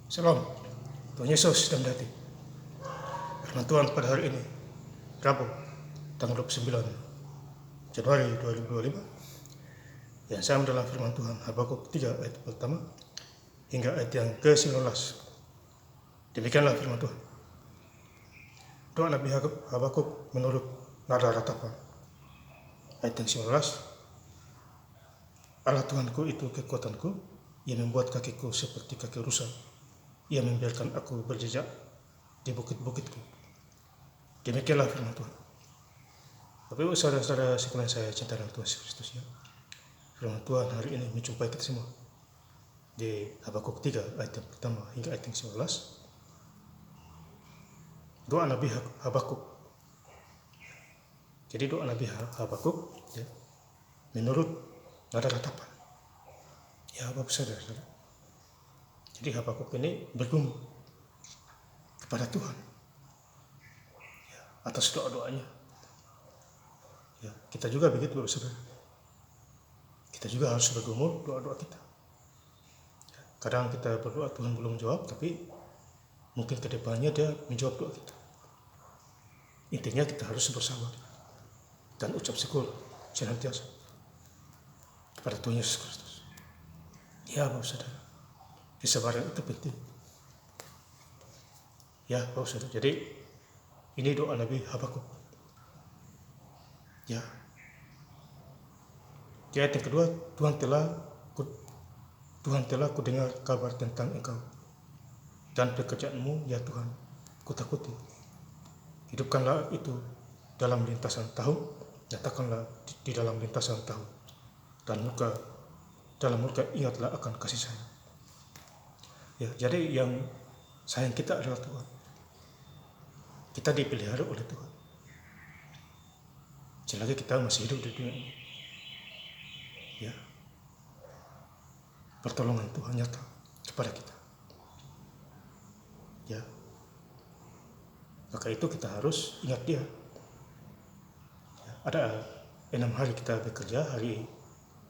Shalom, Tuhan Yesus dan Dati. Firman Tuhan pada hari ini, Rabu, tanggal 29 Januari 2025, yang sama dalam firman Tuhan Habakuk 3 ayat pertama hingga ayat yang ke-19. Demikianlah firman Tuhan. Doa Nabi Habakuk menurut nada ratapan. Ayat yang 19, Allah Tuhanku itu kekuatanku, Ia membuat kakiku seperti kaki rusa. Ia membiarkan aku berjejak di bukit-bukitku. Demikianlah firman Tuhan. Bapak Ibu saudara-saudara sekalian saya cinta dalam Tuhan Yesus Kristus ya. Firman Tuhan hari ini menjumpai kita semua di Habakuk 3 ayat yang pertama hingga ayat yang 19. Doa Nabi Habakuk. Jadi doa Nabi Habakuk ya, menurut nada ratapan. Ya Bapak saudara. Jadi Habakuk ini bergumul kepada Tuhan ya, atas doa-doanya. Ya, kita juga begitu Bapak saudara. Kita juga harus bergumul doa-doa kita. Ya, kadang kita berdoa Tuhan belum jawab, tapi mungkin kedepannya Dia menjawab doa kita. Intinya kita harus bersabar dan ucap syukur senantiasa kepada Tuhan Yesus Kristus. Ya Bapak saudara. Kesabaran itu penting. Ya, Bapak Saudara. Jadi ini doa Nabi Habakuk. Ya. Di ayat yang kedua, Tuhan telah kudengar kabar tentang Engkau dan pekerjaanmu, ya Tuhan, kutakuti. Hidupkanlah itu dalam lintasan tahun, nyatakanlah di dalam lintasan tahun, dan dalam murka ingatlah akan kasih sayang. Ya, jadi yang sayang kita adalah Tuhan. Kita dipelihara oleh Tuhan. Selagi kita masih hidup di dunia ini. Ya. Pertolongan Tuhan nyata kepada kita. Ya. Maka itu kita harus ingat Dia. Ya. Ada 6 hari kita bekerja, hari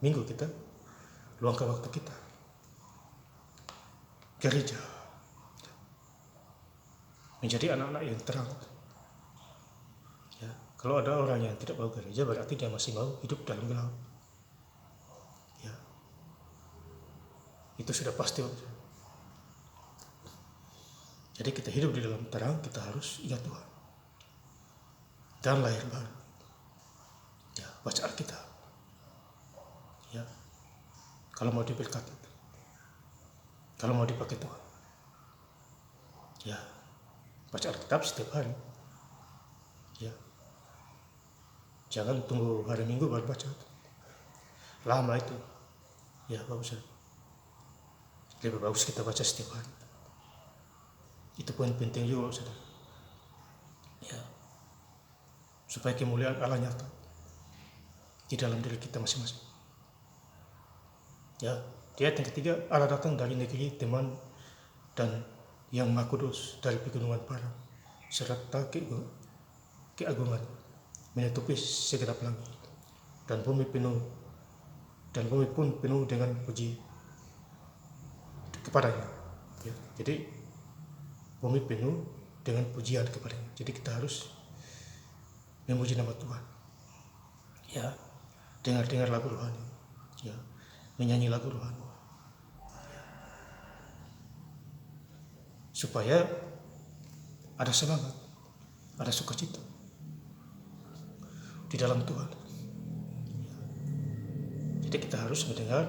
Minggu kita luangkan waktu kita gereja, menjadi anak-anak yang terang. Ya, kalau ada orang yang tidak mau gereja, berarti dia masih mau hidup dalam gelap. Ya, itu sudah pasti. Jadi kita hidup di dalam terang, kita harus ingat Tuhan dan lahir baru. Ya, baca Alkitab. Ya, kalau mau diberkati, kalau mau dipakai Tuhan. Ya, baca Alkitab setiap hari. Ya. Jangan tunggu hari Minggu baru baca. Lama itu. Ya, bagus. Lebih bagus kita baca setiap hari. Itu poin penting juga, saudara. Ya. Supaya kemuliaan Allah nyata di dalam diri kita masing-masing. Ya, di ayat yang ketiga, Allah datang dari negeri teman dan yang Maha Kudus dari pegunungan Paran serta keagungan menutupi segenap langit dan bumi pun penuh dengan puji kepadanya. Ya, jadi bumi penuh dengan pujian kepadanya. Jadi kita harus memuji nama Tuhan. Ya, dengar lagu rohani. Ya, menyanyi lagu rohani. Supaya ada semangat, ada sukacita di dalam Tuhan. Jadi kita harus mendengar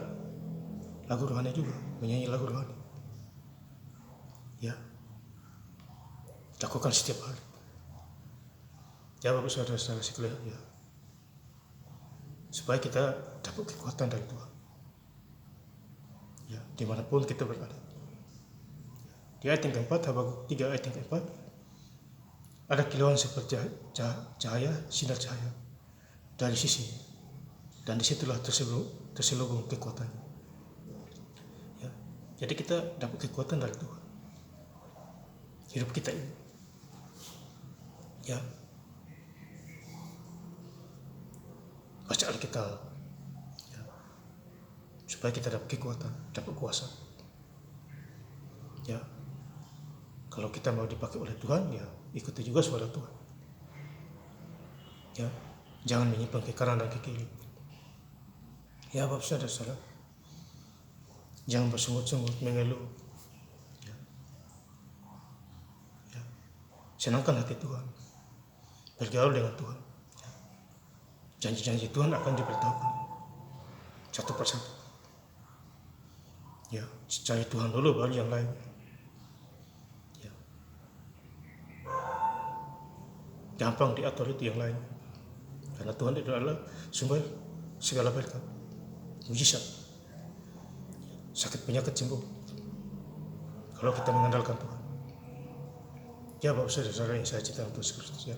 lagu rohani juga, menyanyi lagu rohani. Ya, lakukan setiap hari. Ya Bapak saudara-saudara sekalian, ya, supaya kita dapat kekuatan dari Tuhan. Ya, dimanapun kita berada. Di ayat yang keempat, Habakuk 3 ayat yang keempat, ada kilauan seperti cahaya, sinar cahaya dari sisi, dan disitulah terselubung kekuatannya. Ya, jadi kita dapat kekuatan dari Tuhan. Hidup kita ini. Ya, baca Alkitab. Ya, supaya kita dapat kekuatan, dapat kuasa. Ya, Kalau kita mau dipakai oleh Tuhan, ya ikuti juga suara Tuhan. Ya, jangan menyimpang ke kanan dan ke kiri. Ya Bapak Saudara, jangan bersungut-sungut mengeluh. Ya, senangkan hati Tuhan, bergaul dengan Tuhan. Janji-janji Tuhan akan diberitahukan satu persatu. Ya, cari Tuhan dulu baru yang lain. Ya. Gampang diatur itu yang lain. Karena Tuhan itu adalah sumber segala berkat, mujizat, sakit penyakit sembuh. Kalau kita mengandalkan Tuhan. Ya Bapak Saudara yang saya cintai untuk Kristus ya.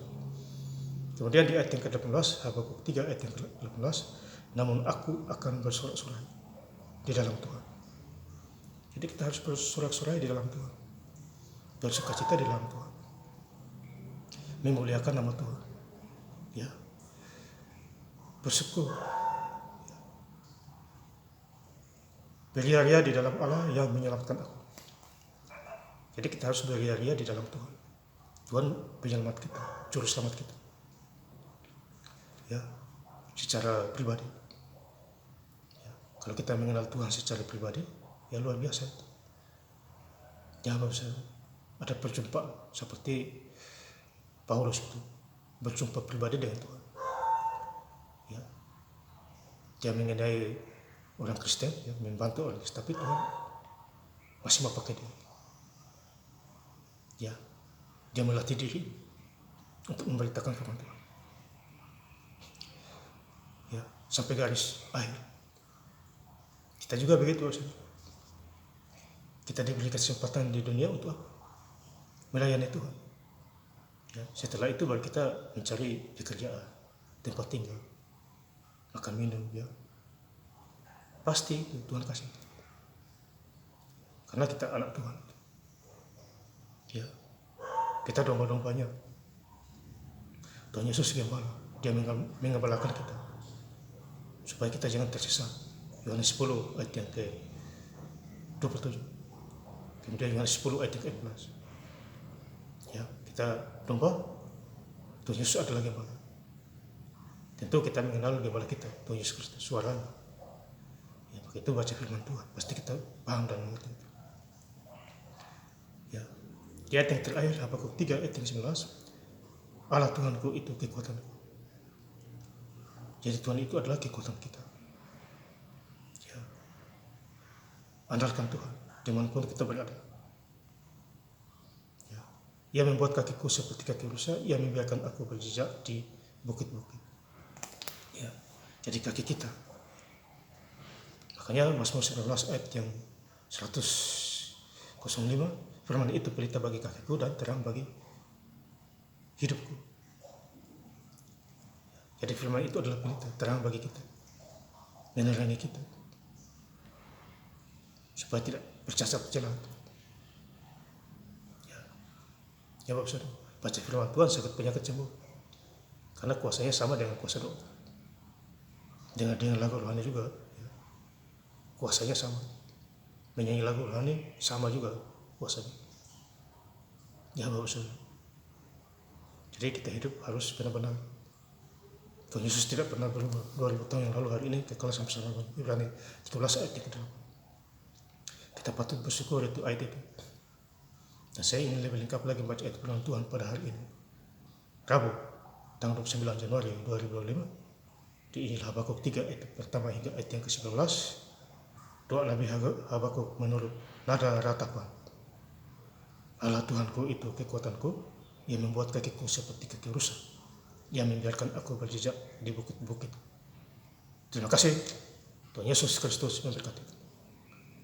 Kemudian di ayat yang ke-18, Habakuk 3 ayat yang ke-18, namun aku akan bersorak-sorai di dalam Tuhan. Jadi kita harus bersorak-sorai di dalam Tuhan, bersukacita di dalam Tuhan, memuliakan nama Tuhan, ya, bersyukur, beria-ria di dalam Allah yang menyelamatkan aku. Jadi kita harus beria-ria di dalam Tuhan. Tuhan penyelamat kita, juru selamat kita. Ya, secara pribadi. Ya, kalau kita mengenal Tuhan secara pribadi, ya luar biasa itu. Ya Bapak Saudara, ada perjumpaan seperti Paulus itu berjumpa pribadi dengan Tuhan. Ya, dia mengenai orang Kristen, ya, membantu orang Kristen, tapi Tuhan masih mau pakai dia. Ya, dia melatih diri untuk memberitakan firman Tuhan. Ya, sampai garis akhir. Kita juga begitu. Kita diberi kesempatan di dunia untuk apa? Melayani Tuhan. Ya, setelah itu baru kita mencari pekerjaan, tempat tinggal, makan minum, ya. Pasti itu Tuhan kasih. Karena kita anak Tuhan. Ya, kita domba-dombanya. Tuhan Yesus gembala, dia mengembalakan kita supaya kita jangan tersesat. Yohanes 10 ayat yang ke-27. Kemudian Yohanes 10 ayat yang ke-11. Ya, kita domba, Tuhan Yesus adalah gembala. Tentu kita mengenal gembala kita, Tuhan Yesus Kristus, suaranya. Ya, begitu baca firman Tuhan, pasti kita paham dan mengerti itu. Ya, di ayat yang terakhir, Habakuk 3 ayat yang 19, Allah Tuhanku itu kekuatanku. Jadi Tuhan itu adalah kekuatan kita. Ya. Andalkan Tuhan dimanapun kita berada. Ya. Ia membuat kakiku seperti kaki rusa, ia membiarkan aku berjejak di bukit-bukit. Ya. Jadi kaki kita. Makanya Mazmur 19 ayat yang 105, firman itu pelita bagi kakiku dan terang bagi hidupku. Jadi firman itu adalah pelita, terang bagi kita, menerangi kita, supaya tidak bercacat celah. Ya Bapak Saudara, baca firman Tuhan sakit penyakit sembuh, karena kuasanya sama dengan kuasa doa. Dengan lagu rohani juga, ya, kuasanya sama. Menyanyi lagu rohani sama juga kuasanya. Ya Bapak Saudara. Jadi kita hidup harus benar-benar. Tuhan Yesus tidak pernah berubah 2000 tahun yang lalu, hari ini kekal sampai selama. Ibrani 13 ayat yang ke-8. Kita patut bersyukur itu ayat itu. Dan saya ingin lebih lengkap lagi membaca ayat firman Tuhan pada hari ini. Rabu, tanggal 29 Januari 2025. Di Injil Habakuk 3 ayat pertama hingga ayat yang ke-11. Doa Nabi Habakuk menurut nada ratapan. Allah Tuhanku itu kekuatanku, ia membuat kakiku seperti kaki rusa. Ia membiarkan aku berjejak di bukit-bukit. Terima kasih. Tuhan Yesus Kristus memberkati.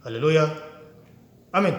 Haleluya. Amin.